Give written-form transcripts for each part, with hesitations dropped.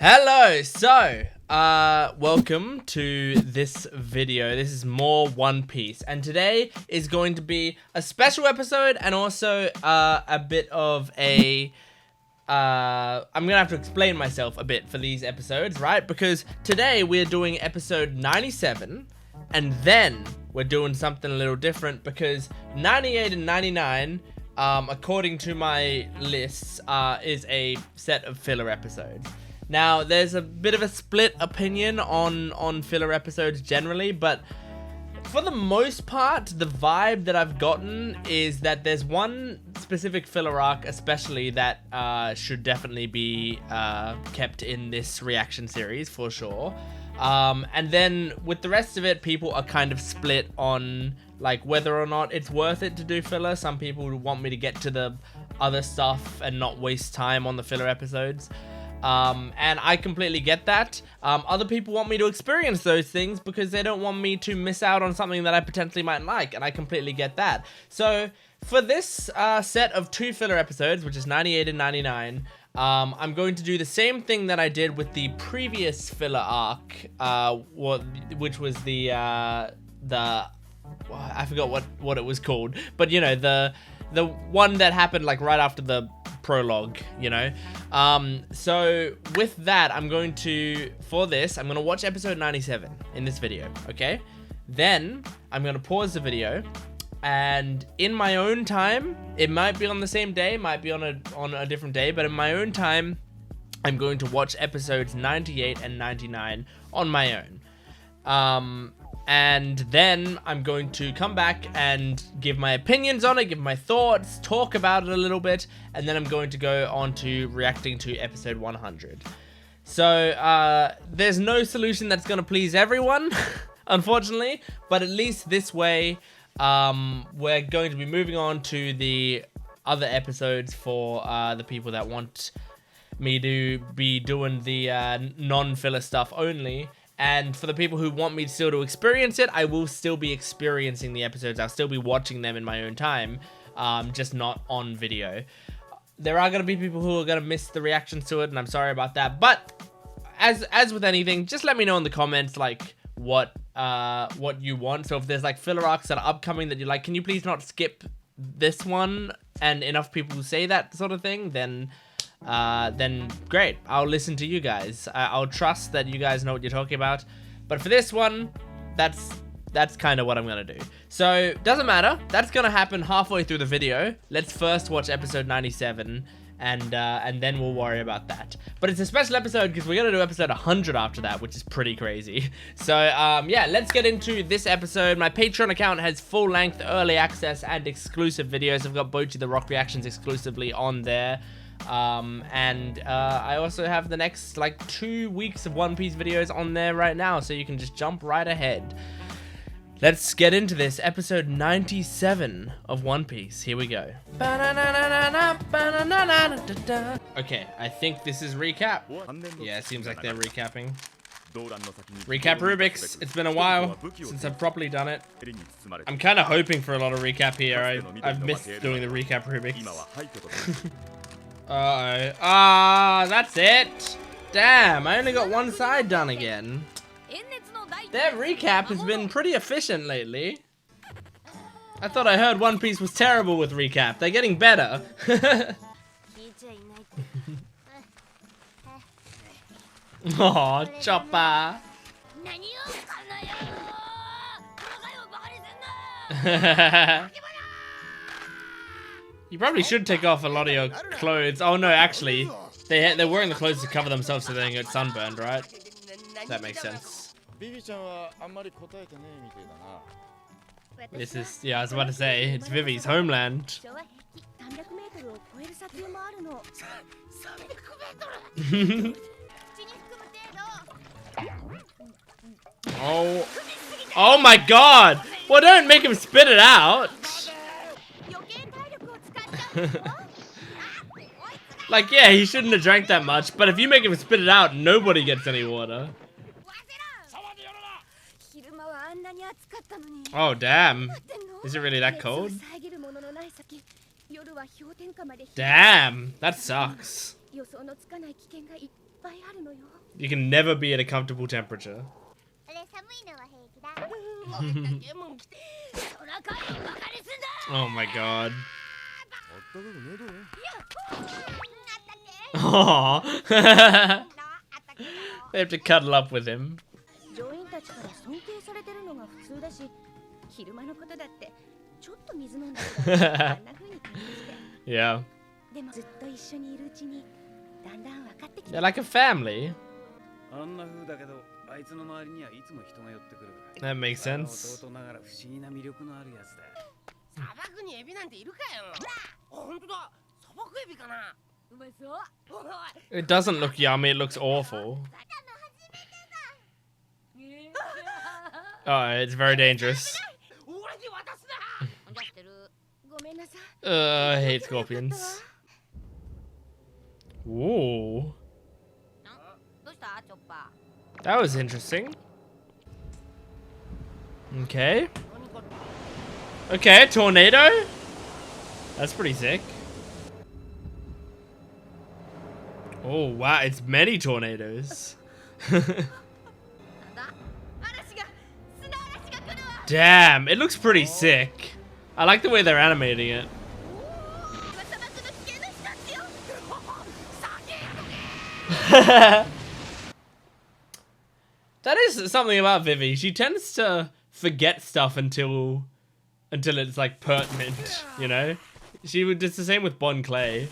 Hello, so welcome to this video. This is more One Piece, and today is going to be a special episode and also a bit of a I'm gonna have to explain myself a bit for these episodes, right? Because today we're doing episode 97, and then we're doing something a little different because 98 and 99, according to my lists, is a set of filler episodes. Now, there's a bit of a split opinion on filler episodes generally, but for the most part, the vibe that I've gotten is that there's one specific filler arc especially that should definitely be kept in this reaction series for sure. And then with the rest of it, people are kind of split on like whether or not it's worth it to do filler. Some people want me to get to the other stuff and not waste time on the filler episodes. And I completely get that. Other people want me to experience those things because they don't want me to miss out on something that I potentially might like, and I completely get that. So for this set of two filler episodes, which is 98 and 99, I'm going to do the same thing that I did with the previous filler arc, which was the I forgot what it was called, but you know, the one that happened like right after the prologue, you know. So with that, I'm going to watch episode 97 in this video, okay? Then I'm gonna pause the video, and in my own time, it might be on the same day, might be on a different day, but in my own time, I'm going to watch episodes 98 and 99 on my own. And then I'm going to come back and give my opinions on it, give my thoughts, talk about it a little bit, and then I'm going to go on to reacting to episode 100. So, there's no solution that's going to please everyone, unfortunately, but at least this way, we're going to be moving on to the other episodes for the people that want me to be doing the non-filler stuff only. And for the people who want me still to experience it, I will still be experiencing the episodes. I'll still be watching them in my own time, just not on video. There are going to be people who are going to miss the reactions to it, and I'm sorry about that. But as with anything, just let me know in the comments like what you want. So if there's like filler arcs that are upcoming that you like, can you please not skip this one? And enough people say that sort of thing, then great, I'll listen to you guys. I'll trust that you guys know what you're talking about. But for this one, that's kind of what I'm gonna do. So doesn't matter, that's gonna happen halfway through the video. Let's first watch episode 97 and then we'll worry about that. But it's a special episode because we're gonna do episode 100 after that, which is pretty crazy. So yeah, let's get into this episode. My Patreon account has full-length early access and exclusive videos. I've got Bocchi the Rock reactions exclusively on there. I also have the next like 2 weeks of One Piece videos on there right now, so you can just jump right ahead. Let's get into this, episode 97 of One Piece. Here we go. Okay, I think this is recap. Yeah, it seems like they're recapping. Recap Rubik's. It's been a while since I've properly done it. I'm kind of hoping for a lot of recap here. I've missed doing the recap Rubik's. Uh-oh. Ah, that's it. Damn, I only got one side done again. Their recap has been pretty efficient lately. I thought I heard One Piece was terrible with recap. They're getting better. Aw, Chopper. You probably should take off a lot of your clothes. Oh no, actually, they're wearing the clothes to cover themselves so they don't get sunburned, right? That makes sense. This is, yeah, I was about to say, it's Vivi's homeland. Oh my god! Well, don't make him spit it out! Like, yeah, he shouldn't have drank that much, but if you make him spit it out, nobody gets any water. Oh, damn. Is it really that cold? Damn, that sucks. You can never be at a comfortable temperature. Oh my god. Aww. They have to cuddle up with him. Yeah. They're like a family. That makes sense. It doesn't look yummy, it looks awful. Oh, it's very dangerous. I hate scorpions. Ooh. That was interesting. Okay. Okay, tornado? That's pretty sick. Oh wow, it's many tornadoes. Damn, it looks pretty sick. I like the way they're animating it. That is something about Vivi. She tends to forget stuff until it's like pertinent, you know? It's the same with Bon Clay,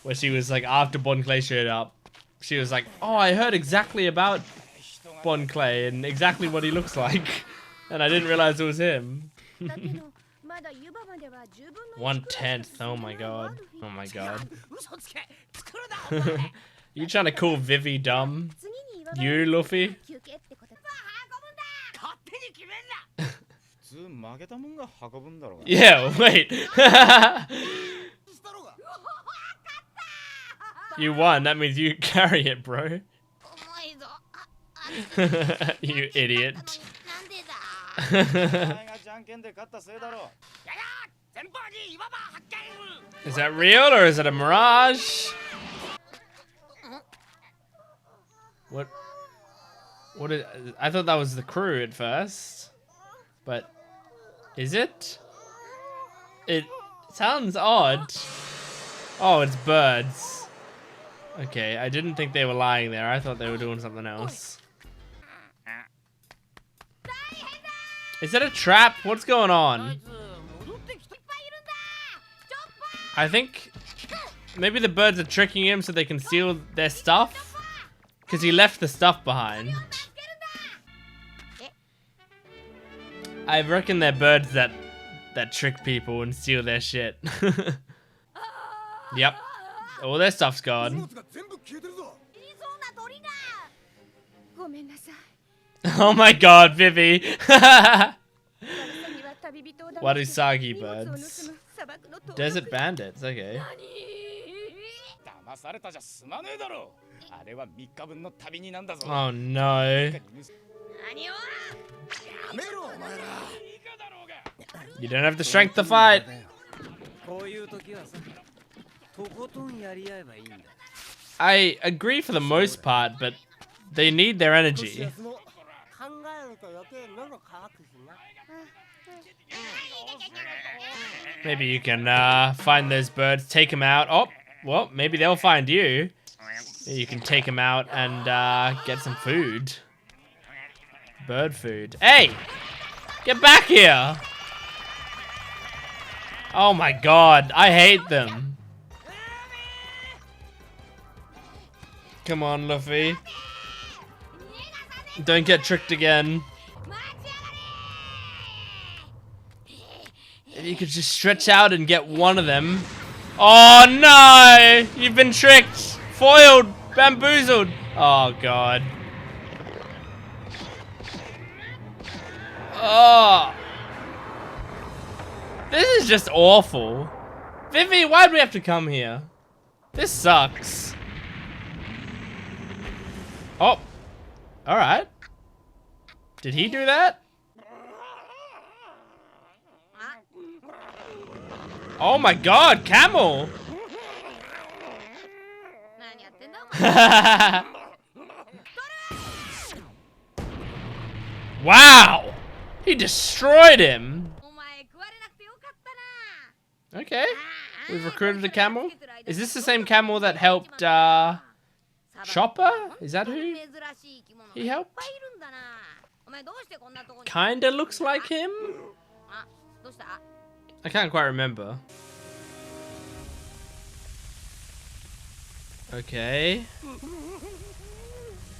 where she was like, after Bon Clay showed up, she was like, oh, I heard exactly about Bon Clay and exactly what he looks like, and I didn't realize it was him. 1/10. Oh my god. Oh my god. You trying to call Vivi dumb? You, Luffy? Yeah, wait. You won. That means you carry it, bro. You idiot. Is that real or is it a mirage? What is, I thought that was the crew at first, but is it? It sounds odd. Oh, it's birds. Okay, I didn't think they were lying there. I thought they were doing something else. Is that a trap? What's going on? I think maybe the birds are tricking him so they can steal their stuff. Because he left the stuff behind. I reckon they're birds that trick people and steal their shit. Yep. All their stuff's gone. Oh my god, Vivi. Warisagi birds. Desert bandits, okay. Oh no. You don't have the strength to fight. I agree for the most part, but they need their energy. Maybe you can find those birds, take them out. Oh, well, maybe they'll find you. You can take them out and get some food. Bird food. Hey! Get back here! Oh my god, I hate them. Come on, Luffy. Don't get tricked again. If you could just stretch out and get one of them. Oh no! You've been tricked! Foiled! Bamboozled! Oh god. Oh. This is just awful. Vivi, why'd we have to come here? This sucks. Oh. Alright. Did he do that? Oh my god, camel! Wow! He destroyed him! Okay. We've recruited a camel. Is this the same camel that helped, Chopper? Is that who he helped? Kinda looks like him? I can't quite remember. Okay.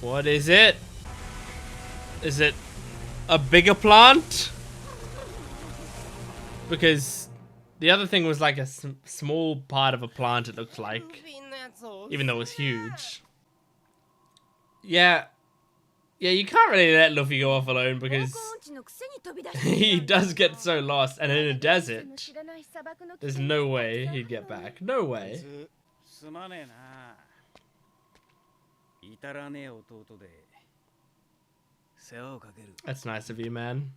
What is it? Is it a bigger plant? Because the other thing was like a small part of a plant, it looked like. Even though it was huge. Yeah. Yeah, you can't really let Luffy go off alone because he does get so lost. And in a desert, there's no way he'd get back. No way. That's nice of you, man.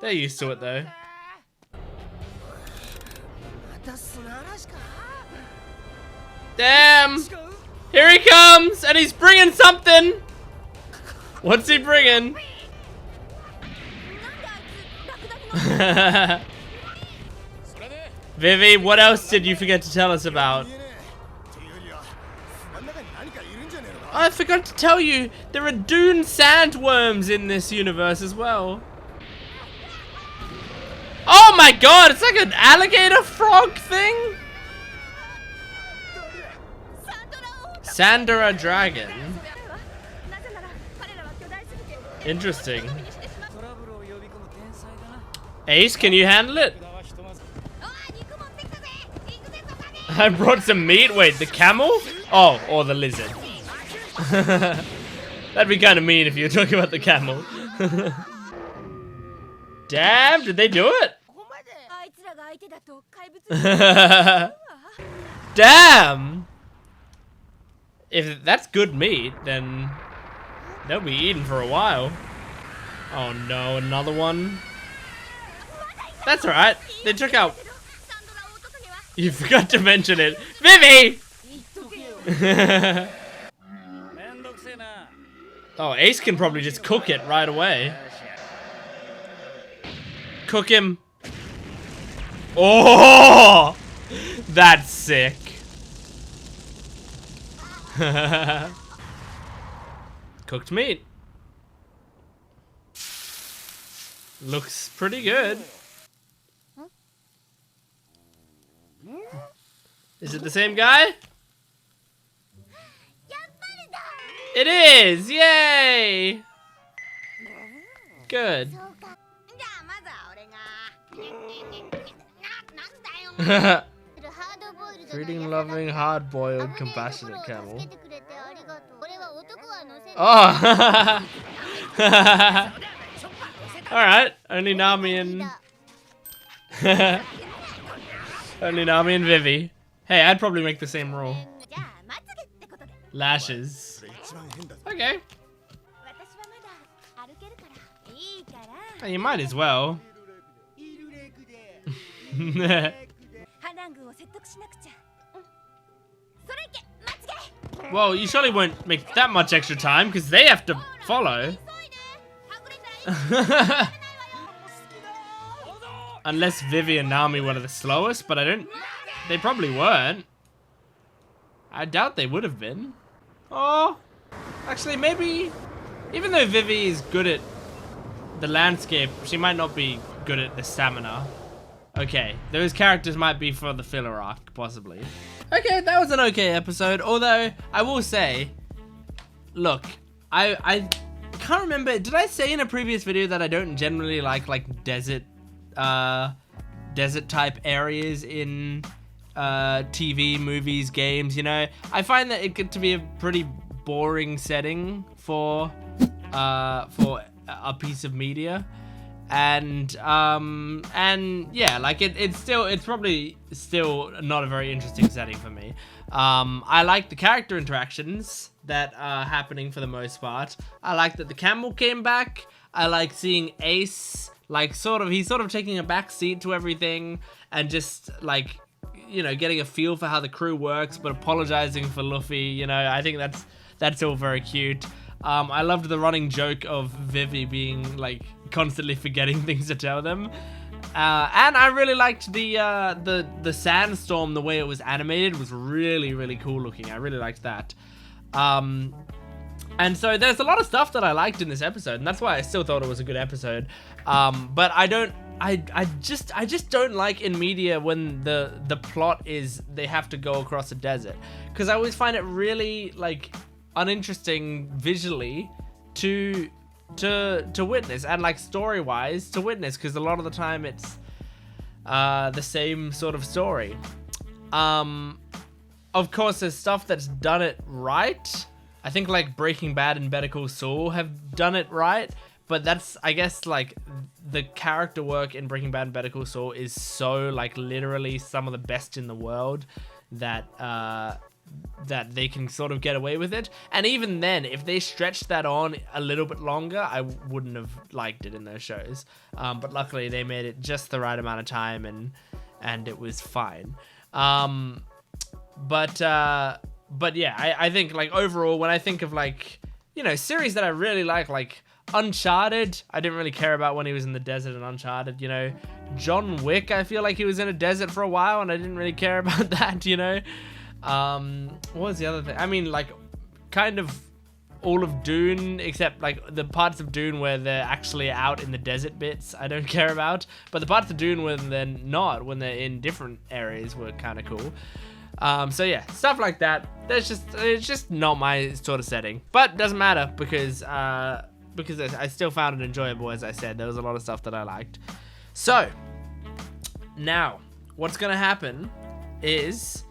They're used to it though. Damn! Here he comes! And he's bringing something! What's he bringing? Vivi, what else did you forget to tell us about? I forgot to tell you, there are dune sandworms in this universe as well. Oh my god, it's like an alligator frog thing? Sandara dragon. Interesting. Ace, can you handle it? I brought some meat. Wait, the camel? Oh, or the lizard. That'd be kind of mean if you were talking about the camel. Damn, did they do it? Damn! If that's good meat, then they'll be eaten for a while. Oh no, another one? That's alright. They took out... You forgot to mention it. Vivi! Oh, Ace can probably just cook it right away. Cook him. Oh! That's sick. Cooked meat. Looks pretty good. Is it the same guy? It is! Yay! Good. Breeding loving, hard boiled, compassionate camel. Oh! Alright, only Nami and... only Nami and Vivi. Hey, I'd probably make the same rule. Lashes. Okay. Oh, you might as well. Well, you surely won't make that much extra time because they have to follow. Unless Vivi and Nami were the slowest, but I don't... They probably weren't. I doubt they would have been. Oh, actually maybe... Even though Vivi is good at the landscape, she might not be good at the stamina. Okay, those characters might be for the filler arc, possibly. Okay, that was an okay episode, although I will say, look, I can't remember, did I say in a previous video that I don't generally like desert type areas in TV, movies, games, you know? I find that it get to be a pretty boring setting for a piece of media. And yeah, like it's probably still not a very interesting setting for me. I like the character interactions that are happening for the most part. I like that the camel came back. I like seeing Ace, like he's sort of taking a back seat to everything and just like you know, getting a feel for how the crew works, but apologizing for Luffy, you know, I think that's all very cute. I loved the running joke of Vivi being like constantly forgetting things to tell them. And I really liked the sandstorm. The way it was animated was really, really cool looking. I really liked that. And so there's a lot of stuff that I liked in this episode, and that's why I still thought it was a good episode. But I just don't like in media when the plot is they have to go across a desert, because I always find it really like uninteresting visually to witness, and like story wise to witness, because a lot of the time it's the same sort of story. Of course there's stuff that's done it right. I think like Breaking Bad and Better Call Saul have done it right, but that's, I guess, like the character work in Breaking Bad and Better Call Saul is so like literally some of the best in the world that that they can sort of get away with it. And even then, if they stretched that on a little bit longer, I wouldn't have liked it in those shows. But luckily they made it just the right amount of time, and it was fine. But yeah, I think like overall, when I think of like, you know, series that I really like Uncharted, I didn't really care about when he was in the desert in Uncharted, you know. John Wick, I feel like he was in a desert for a while and I didn't really care about that, you know. What was the other thing? I mean, like, kind of all of Dune, except like the parts of Dune where they're actually out in the desert bits, I don't care about. But the parts of Dune when they're not, when they're in different areas, were kind of cool. So yeah, stuff like that. It's just not my sort of setting, but doesn't matter because I still found it enjoyable. As I said, there was a lot of stuff that I liked. So now what's gonna happen is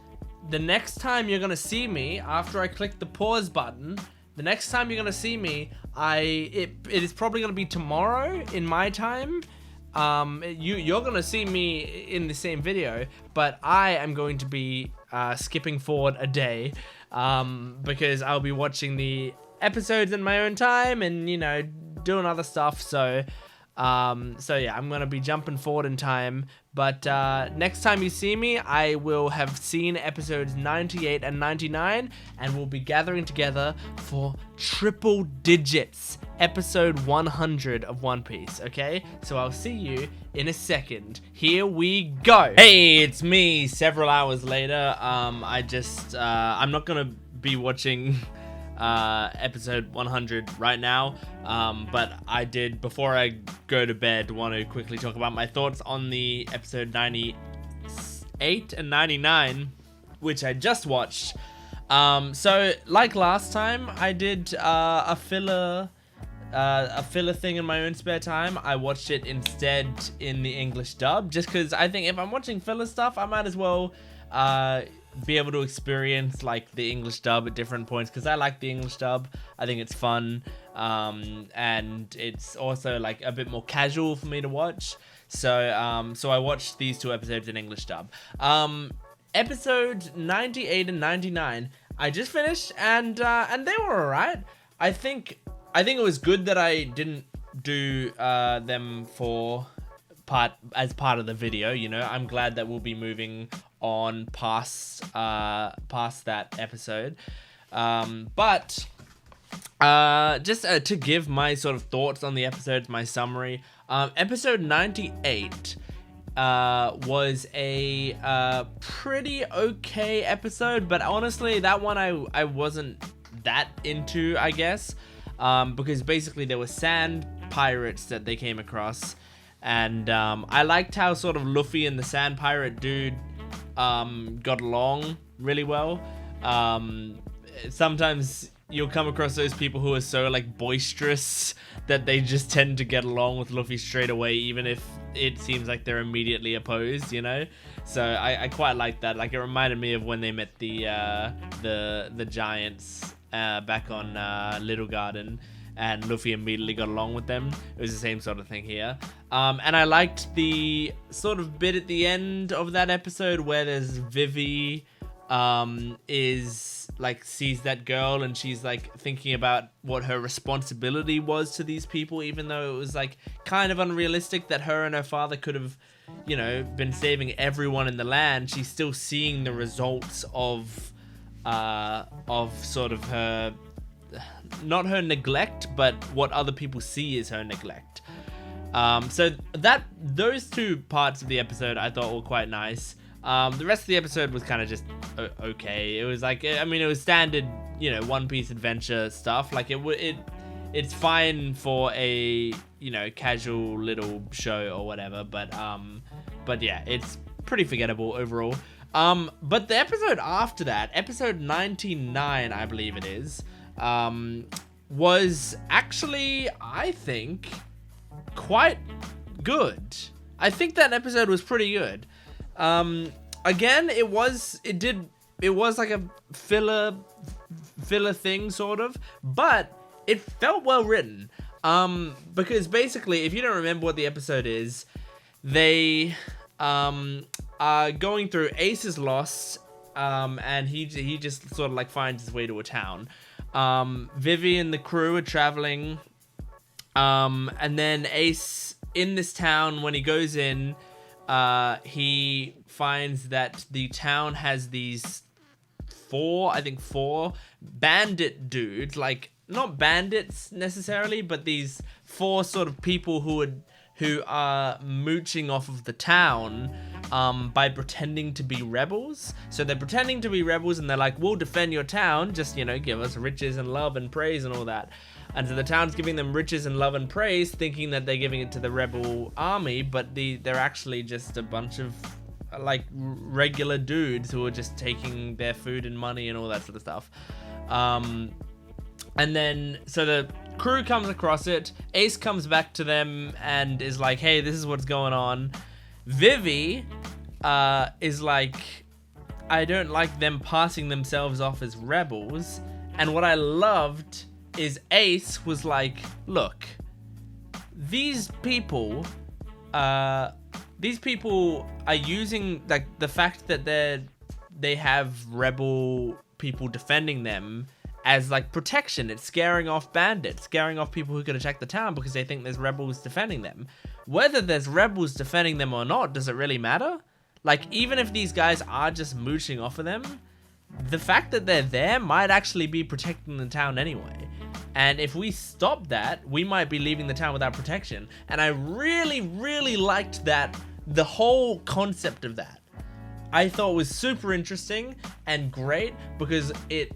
the next time you're gonna see me after I click the pause button, the next time you're gonna see me, it is probably gonna be tomorrow in my time. You're gonna see me in the same video, but I am going to be skipping forward a day, because I'll be watching the episodes in my own time and, you know, doing other stuff. So yeah, I'm gonna be jumping forward in time. But next time you see me, I will have seen episodes 98 and 99, and we'll be gathering together for triple digits, episode 100 of One Piece, okay? So I'll see you in a second. Here we go. Hey, it's me several hours later. I'm not gonna be watching episode 100 right now, but I did, before I go to bed, want to quickly talk about my thoughts on the episode 98 and 99, which I just watched. So like last time, I did a filler thing in my own spare time. I watched it instead in the English dub, just because I think if I'm watching filler stuff, I might as well be able to experience like the English dub at different points, because I like the English dub. I think it's fun, and it's also like a bit more casual for me to watch. So I watched these two episodes in English dub. Episode 98 and 99 I just finished, and they were alright. I think it was good that I didn't do them as part of the video, you know. I'm glad that we'll be moving on past that episode. But just to give my sort of thoughts on the episodes, my summary, episode 98 was a pretty okay episode, but honestly that one I wasn't that into, I guess, because basically there were sand pirates that they came across, and I liked how sort of Luffy and the sand pirate dude got along really well. Sometimes you'll come across those people who are so like boisterous that they just tend to get along with Luffy straight away, even if it seems like they're immediately opposed, you know. So I quite like that. Like, it reminded me of when they met the giants back on Little Garden, and Luffy immediately got along with them. It was the same sort of thing here. And I liked the sort of bit at the end of that episode where there's Vivi is like sees that girl and she's like thinking about what her responsibility was to these people, even though it was like kind of unrealistic that her and her father could have, you know, been saving everyone in the land. She's still seeing the results of sort of her, not her neglect, but what other people see as her neglect. So those two parts of the episode I thought were quite nice. The rest of the episode was kind of just okay. It was like, I mean, it was standard, you know, One Piece adventure stuff. Like it's fine for a, you know, casual little show or whatever. But yeah, it's pretty forgettable overall. But the episode after that, episode 99, I believe it is, was actually, I think, quite good. I think that episode was pretty good. Again, it was like a filler thing sort of, but it felt well written. Because basically, if you don't remember what the episode is, they are going through Ace's lost, and he just sort of like finds his way to a town. Vivi and the crew are traveling, and then Ace in this town, when he goes in, he finds that the town has these four bandit dudes, like not bandits necessarily, but these four sort of people who are mooching off of the town by pretending to be rebels. So they're pretending to be rebels and they're like, we'll defend your town, just, you know, give us riches and love and praise and all that. And so the town's giving them riches and love and praise, thinking that they're giving it to the rebel army, but they're actually just a bunch of like regular dudes who are just taking their food and money and all that sort of stuff. And then so the crew comes across it. Ace comes back to them and is like, hey, this is what's going on. Vivi is like, I don't like them passing themselves off as rebels. And what I loved is Ace was like, look, these people are using like the fact that they have rebel people defending them as like protection. It's scaring off bandits, scaring off people who could attack the town because they think there's rebels defending them. Whether there's rebels defending them or not, does it really matter? Like, even if these guys are just mooching off of them, the fact that they're there might actually be protecting the town anyway. And if we stop that, we might be leaving the town without protection. And I really, really liked that, the whole concept of that. I thought was super interesting and great because it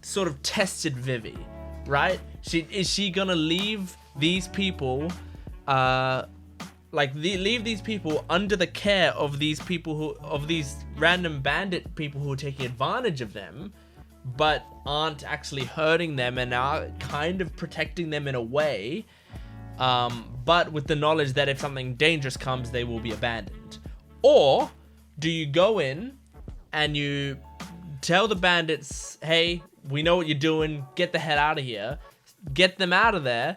sort of tested Vivi, right? Is she gonna leave these people, leave these people under the care of these people of these random bandit people who are taking advantage of them, but aren't actually hurting them and are kind of protecting them in a way, but with the knowledge that if something dangerous comes, they will be abandoned? Or do you go in and you tell the bandits, hey, we know what you're doing, get the hell out of here, get them out of there,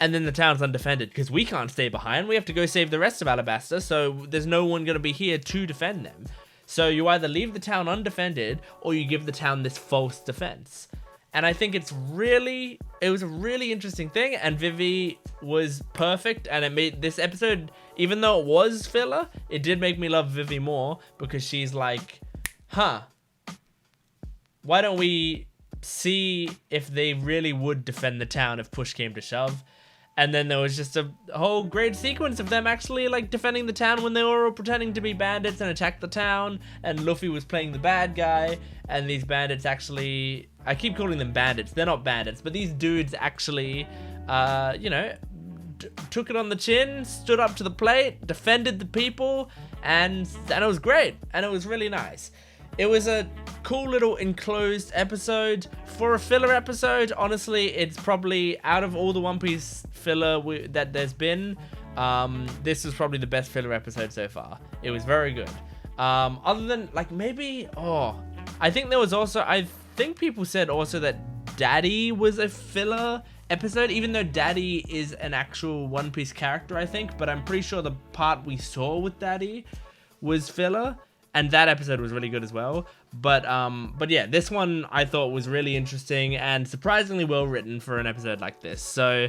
and then the town's undefended because we can't stay behind. We have to go save the rest of Alabasta, so there's no one going to be here to defend them. So you either leave the town undefended or you give the town this false defense. And I think it was a really interesting thing, and Vivi was perfect, and it made this episode, even though it was filler, it did make me love Vivi more because she's like, why don't we see if they really would defend the town if push came to shove? And then there was just a whole great sequence of them actually like defending the town when they were all pretending to be bandits and attacked the town, and Luffy was playing the bad guy, and these bandits actually, I keep calling them bandits, they're not bandits, but these dudes actually, took it on the chin, stood up to the plate, defended the people, and it was great, and it was really nice. It was a cool little enclosed episode. For a filler episode, honestly, it's probably, out of all the One Piece filler that there's been, this was probably the best filler episode so far. It was very good. Other than, like, maybe, I think there was also, I think people said also that Daddy was a filler episode, even though Daddy is an actual One Piece character, I think, but I'm pretty sure the part we saw with Daddy was filler. and that episode was really good as well. But yeah, this one I thought was really interesting and surprisingly well written for an episode like this. So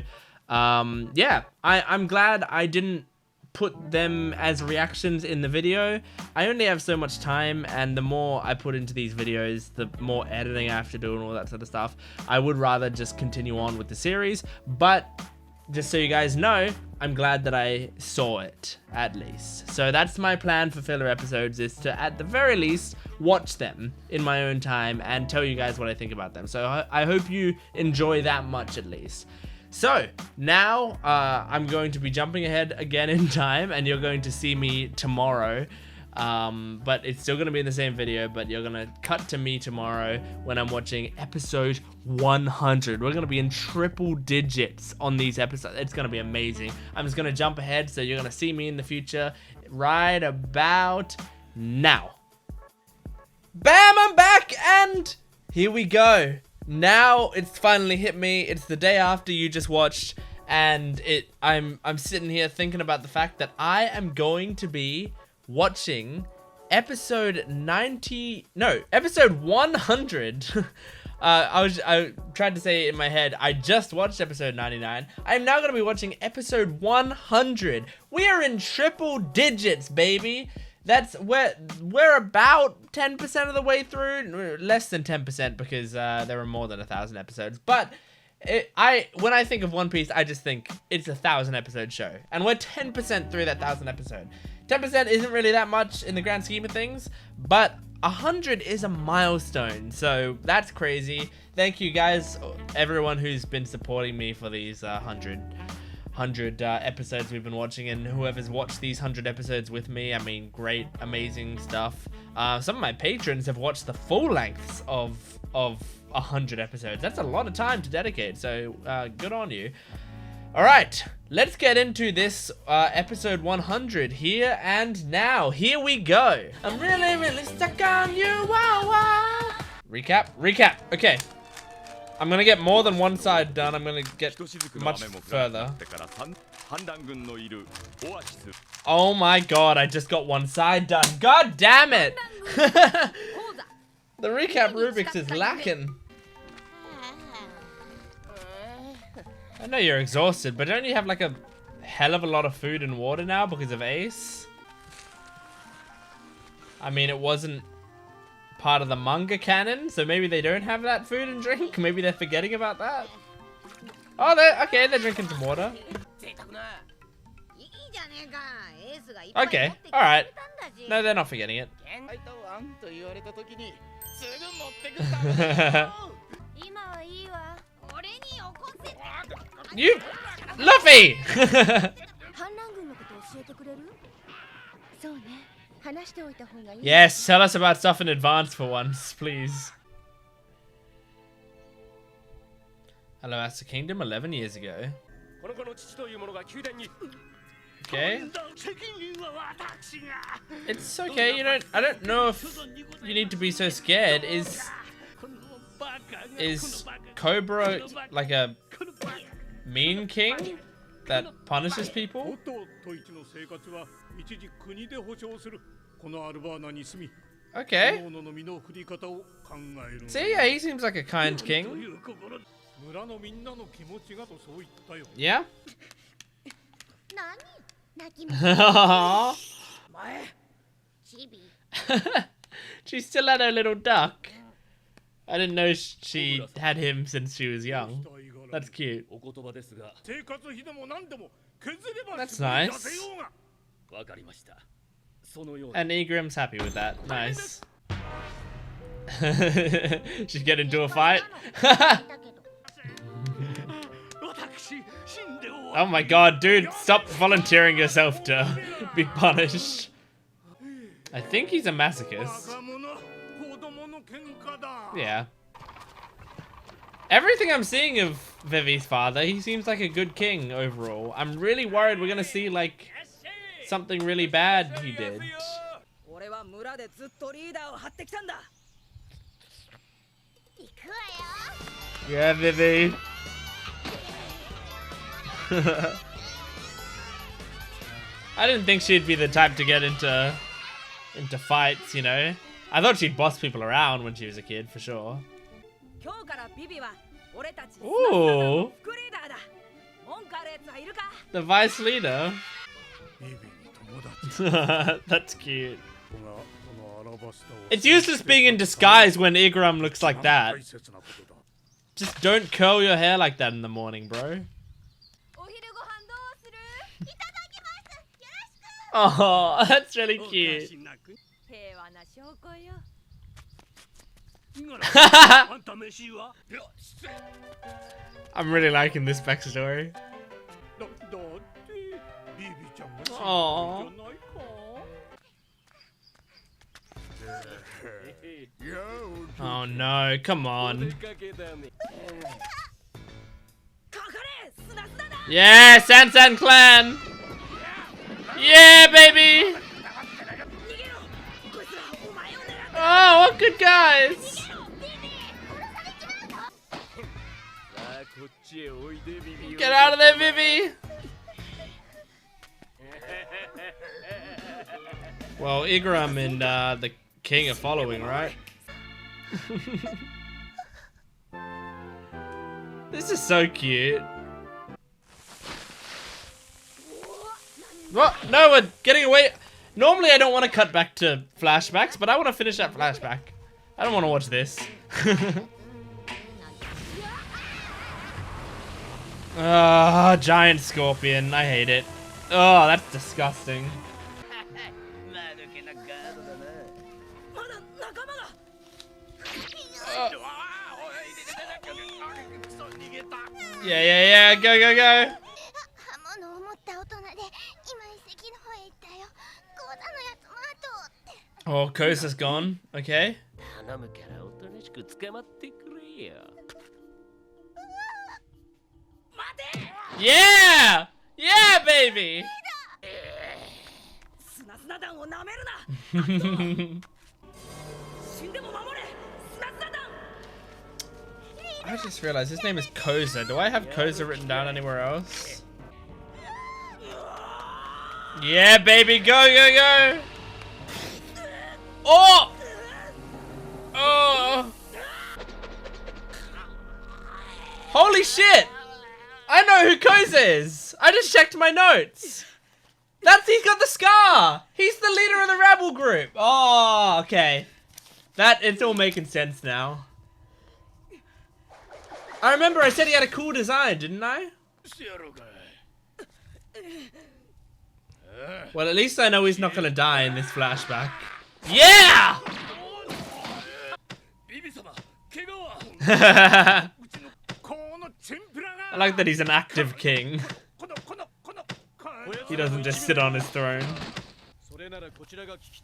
yeah, I'm glad I didn't put them as reactions in the video. I only have so much time, and the more I put into these videos, the more editing I have to do and all that sort of stuff. I would rather just continue on with the series, but just so you guys know, I'm glad that I saw it, at least. So that's my plan for filler episodes, is to, at the very least, watch them in my own time and tell you guys what I think about them. So I hope you enjoy that much, at least. So now I'm going to be jumping ahead again in time, and you're going to see me tomorrow. But it's still going to be in the same video, but you're going to cut to me tomorrow when I'm watching episode 100. We're going to be in triple digits on these episodes. It's going to be amazing. I'm just going to jump ahead, so you're going to see me in the future right about now. Bam, I'm back, and here we go. Now it's finally hit me. It's the day after you just watched, and I'm sitting here thinking about the fact that I am going to be watching episode 100. I tried to say it in my head. I just watched episode 99. I'm now going to be watching episode 100. We are in triple digits, baby. We're about 10% of the way through, less than 10% because there are more than 1,000 episodes. But when I think of One Piece, I just think it's a 1,000 episode show, and we're 10% through that 1,000 episode. 10% isn't really that much in the grand scheme of things, but 100 is a milestone, so that's crazy. Thank you guys, everyone who's been supporting me for these 100 episodes we've been watching, and whoever's watched these 100 episodes with me. I mean, great, amazing stuff. Some of my patrons have watched the full lengths of 100 episodes. That's a lot of time to dedicate, so good on you. All right, let's get into this episode 100 here and now. Here we go. I'm really, really stuck on you. Wow, wow. Recap. Okay. I'm gonna get more than one side done. I'm gonna get much further. Oh my god, I just got one side done. God damn it! The recap Rubik's is lacking. I know you're exhausted, but don't you have like a hell of a lot of food and water now because of Ace? I mean, it wasn't part of the manga canon, so maybe they don't have that food and drink. Maybe they're forgetting about that. Oh, they're drinking some water. Okay, all right. No, they're not forgetting it. You, Luffy! Yes, tell us about stuff in advance for once, please. Alabasta Kingdom 11 years ago. Okay. It's okay, I don't know if you need to be so scared. Is Cobra like a mean king that punishes people? Okay. See, yeah, he seems like a kind king. Yeah? She still had her little duck. I didn't know she had him since she was young. That's cute. That's nice. And Egrim's happy with that. Nice. She'd get into a fight. Oh my god, dude, stop volunteering yourself to be punished. I think he's a masochist. Yeah. Everything I'm seeing of Vivi's father, he seems like a good king overall. I'm really worried we're gonna see like something really bad he did. Yeah, Vivi. I didn't think she'd be the type to get into into fights, you know. I thought she'd boss people around when she was a kid, for sure. Ooh. The vice leader. That's cute. It's useless being in disguise when Igaram looks like that. Just don't curl your hair like that in the morning, bro. Oh, that's really cute. I'm really liking this backstory. Aww. Oh no, come on. Yeah, San clan! Yeah, baby! Oh, what good guys! Get out of there, Vivi! Well, Igaram and the king are following, right? This is so cute. What? No, we're getting away. Normally I don't want to cut back to flashbacks, but I want to finish that flashback. I don't want to watch this. Giant scorpion. I hate it. Oh, that's disgusting. Yeah, go. Oh, Koza's gone. Okay. Yeah! Yeah, baby! I just realized his name is Koza. Do I have Koza written down anywhere else? Yeah, baby, go! Oh! Oh! Holy shit! I know who Koza is! I just checked my notes! He's got the scar! He's the leader of the rebel group! Oh, okay. It's all making sense now. I remember I said he had a cool design, didn't I? Well, at least I know he's not gonna die in this flashback. Yeah! I like that he's an active king. He doesn't just sit on his throne.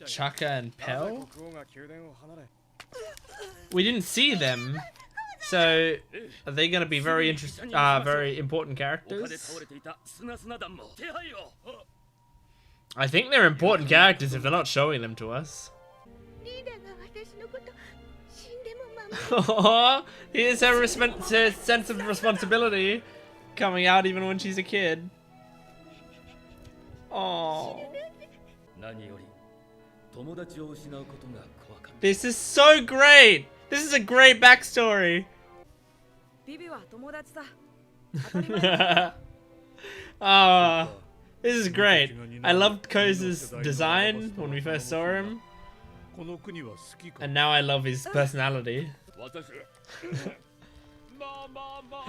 Chaka and Pell? We didn't see them. So, are they going to be very important characters? I think they're important characters if they're not showing them to us. Here's her sense of responsibility coming out even when she's a kid. Oh. This is so great! This is a great backstory! Oh, this is great. I loved Koza's design when we first saw him. And now I love his personality.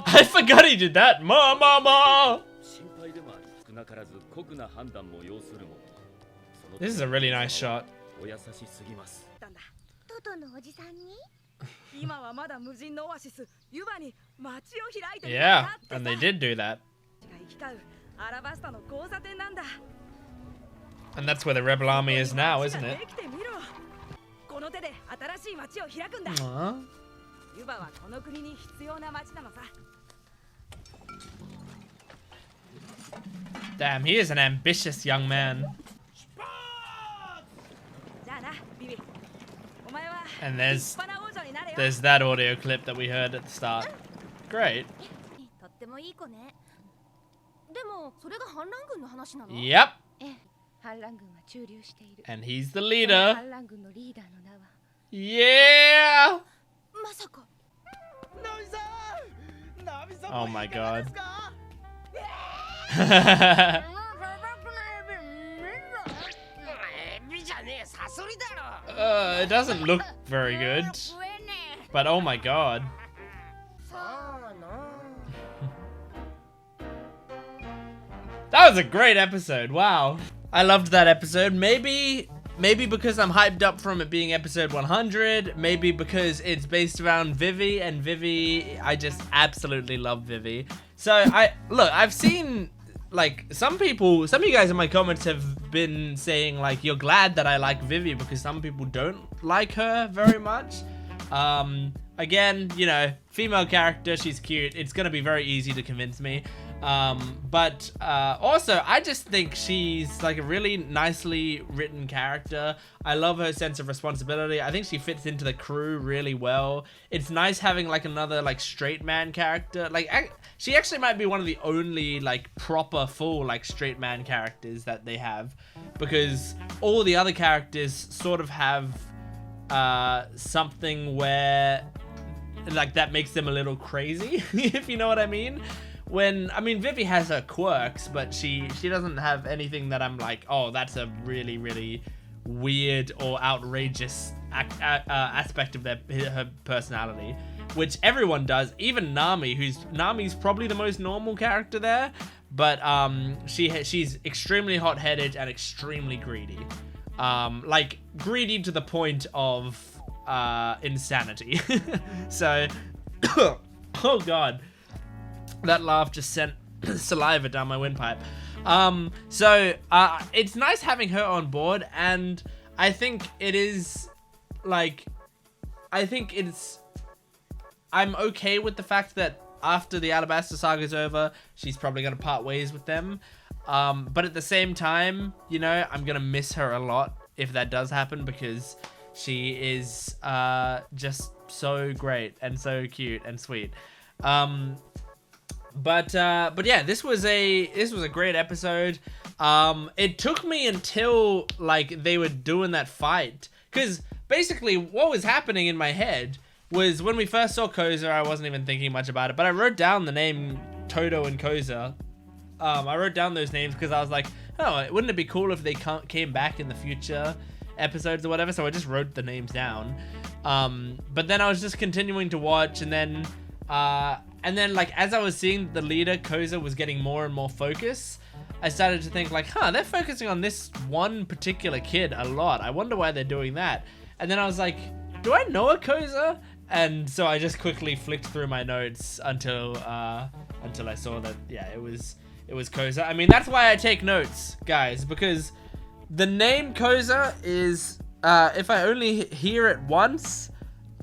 I forgot he did that! Ma! This is a really nice shot. Yeah, and they did do that. And that's where the rebel army is now, isn't it? Aww. Damn, he is an ambitious young man. And there's that audio clip that we heard at the start. Great. Yep. And he's the leader. Yeah! Oh my god. It doesn't look very good. But oh my god. That was a great episode. Wow. I loved that episode. Maybe because I'm hyped up from it being episode 100. Maybe because it's based around Vivi, and Vivi, I just absolutely love Vivi. So I've seen like some of you guys in my comments have been saying like you're glad that I like Vivi because some people don't like her very much. Again, you know, female character, she's cute. It's gonna be very easy to convince me. But also, I just think she's like a really nicely written character. I love her sense of responsibility. I think she fits into the crew really well. It's nice having like another like straight man character. Like she actually might be one of the only like proper full like straight man characters that they have, because all the other characters sort of have something where like that makes them a little crazy, if you know what I mean. I mean, Vivi has her quirks, but she doesn't have anything that I'm like, oh, that's a really, really weird or outrageous aspect of her personality, which everyone does. Even Nami's probably the most normal character there, but she's extremely hot-headed and extremely greedy. Like greedy to the point of insanity. So, oh god. That laugh just sent saliva down my windpipe. So it's nice having her on board, and I think it is like, I'm okay with the fact that after the Alabasta saga is over, she's probably gonna part ways with them. But at the same time, you know, I'm gonna miss her a lot if that does happen, because she is just so great and so cute and sweet. But yeah, this was a great episode. It took me until like they were doing that fight, because basically what was happening in my head was when we first saw Koza, I wasn't even thinking much about it, but I wrote down the name Todo and Koza. I wrote down those names because I was like, oh, wouldn't it be cool if they came back in the future episodes or whatever? So I just wrote the names down. But then I was just continuing to watch, and then like as I was seeing the leader Koza was getting more and more focus, I started to think like, they're focusing on this one particular kid a lot. I wonder why they're doing that. And then I was like, do I know a Koza? And so I just quickly flicked through my notes until I saw that, yeah, it was Koza. I mean, that's why I take notes, guys, because the name Koza is, if I only hear it once,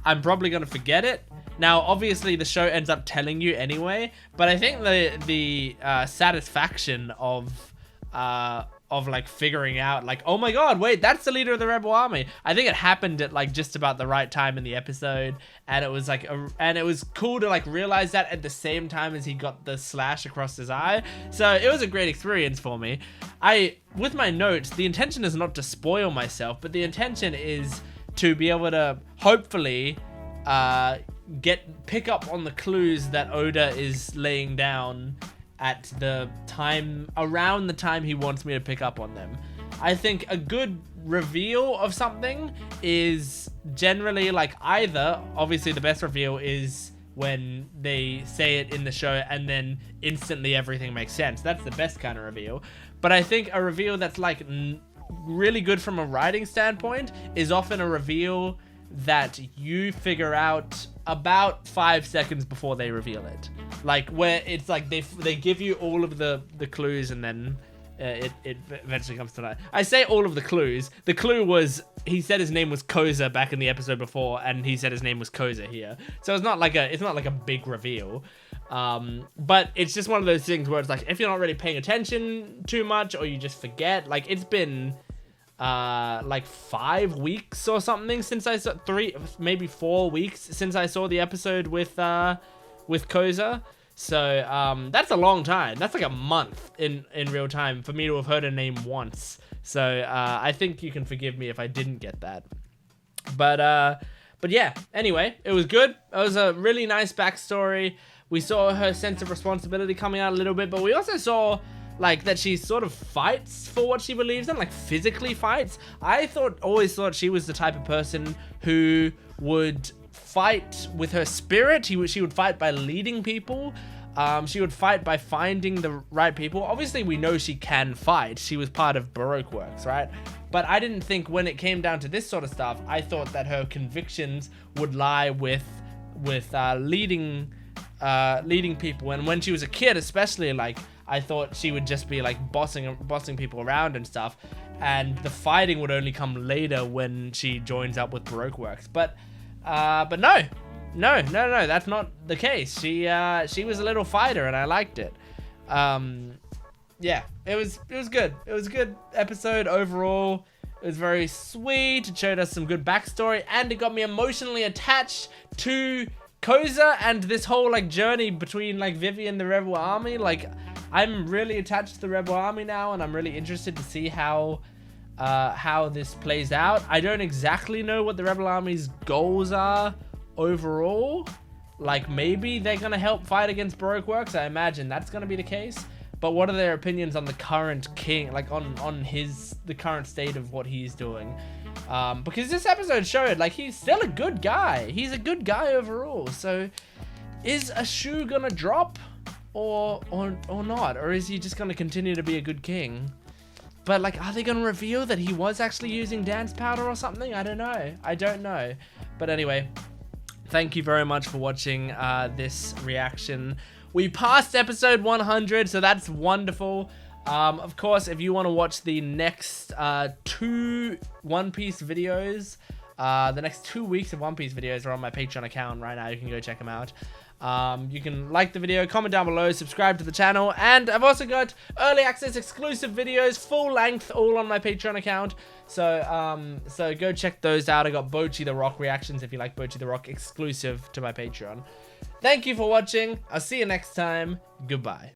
I'm probably gonna forget it. Now, obviously, the show ends up telling you anyway, but I think the satisfaction of like figuring out like, oh my god, wait, that's the leader of the rebel army. I think it happened at like just about the right time in the episode, and it was like and it was cool to like realize that at the same time as he got the slash across his eye. So it was a great experience for me. With my notes, the intention is not to spoil myself, but the intention is to be able to hopefully pick up on the clues that Oda is laying down at the time, around the time he wants me to pick up on them. I think a good reveal of something is generally like either, obviously the best reveal is when they say it in the show and then instantly everything makes sense. That's the best kind of reveal. But I think a reveal that's like really good from a writing standpoint is often a reveal that you figure out about 5 seconds before they reveal it. Like where it's like they give you all of the clues, and then it eventually comes to that. I say all of the clues. The clue was he said his name was Koza back in the episode before, and he said his name was Koza here. So it's not like a big reveal. But it's just one of those things where it's like if you're not really paying attention too much, or you just forget. Like it's been like 5 weeks or something since I saw 3, maybe 4 weeks since I saw the episode with Koza. So that's a long time. That's like a month in real time for me to have heard her name once. So I think you can forgive me if I didn't get that. But yeah, anyway, it was good. It was a really nice backstory. We saw her sense of responsibility coming out a little bit, but we also saw like that she sort of fights for what she believes in, like physically fights. I always thought she was the type of person who would fight with her spirit. She would fight by leading people. She would fight by finding the right people. Obviously, we know she can fight. She was part of Baroque works, right? But I didn't think when it came down to this sort of stuff, I thought that her convictions would lie with leading people. And when she was a kid, especially, like, I thought she would just be like bossing people around and stuff, and the fighting would only come later when she joins up with Baroque works. But no, that's not the case. She was a little fighter, and I liked it. Yeah, it was good. It was a good episode overall. It was very sweet. It showed us some good backstory, and it got me emotionally attached to Koza and this whole like journey between like Vivi and the Rebel Army. Like, I'm really attached to the Rebel Army now, and I'm really interested to see how this plays out. I don't exactly know what the Rebel Army's goals are overall. Like, maybe they're gonna help fight against Baroque works. I imagine that's gonna be the case. But what are their opinions on the current king, like on the current state of what he's doing? Because this episode showed like he's still a good guy. He's a good guy overall. So is a shoe gonna drop or not? Or is he just gonna continue to be a good king? But like, are they gonna reveal that he was actually using dance powder or something? I don't know. But anyway, thank you very much for watching this reaction. We passed episode 100, so that's wonderful. Of course, if you want to watch the next 2 One Piece videos, the next 2 weeks of One Piece videos are on my Patreon account right now. You can go check them out. You can like the video, comment down below, subscribe to the channel, and I've also got early access exclusive videos, full length, all on my Patreon account. So go check those out. I got Bocchi the Rock reactions if you like Bocchi the Rock, exclusive to my Patreon. Thank you for watching. I'll see you next time. Goodbye.